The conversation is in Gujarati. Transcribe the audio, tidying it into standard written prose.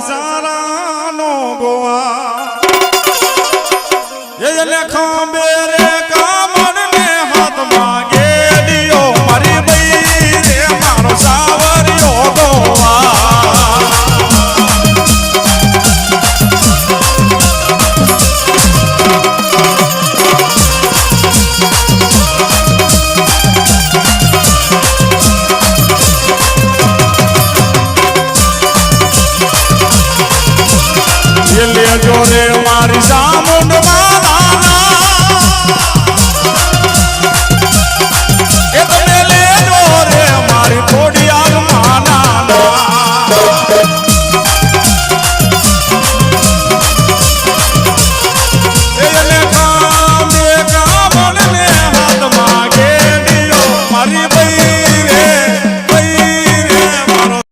સારા નો ગોવા એ લખો બેરે કામણ ને હાથ માંગે દિયો મારી બઈ રે મારો સાવરિયો ગોવા જોરે મારી સામુંડ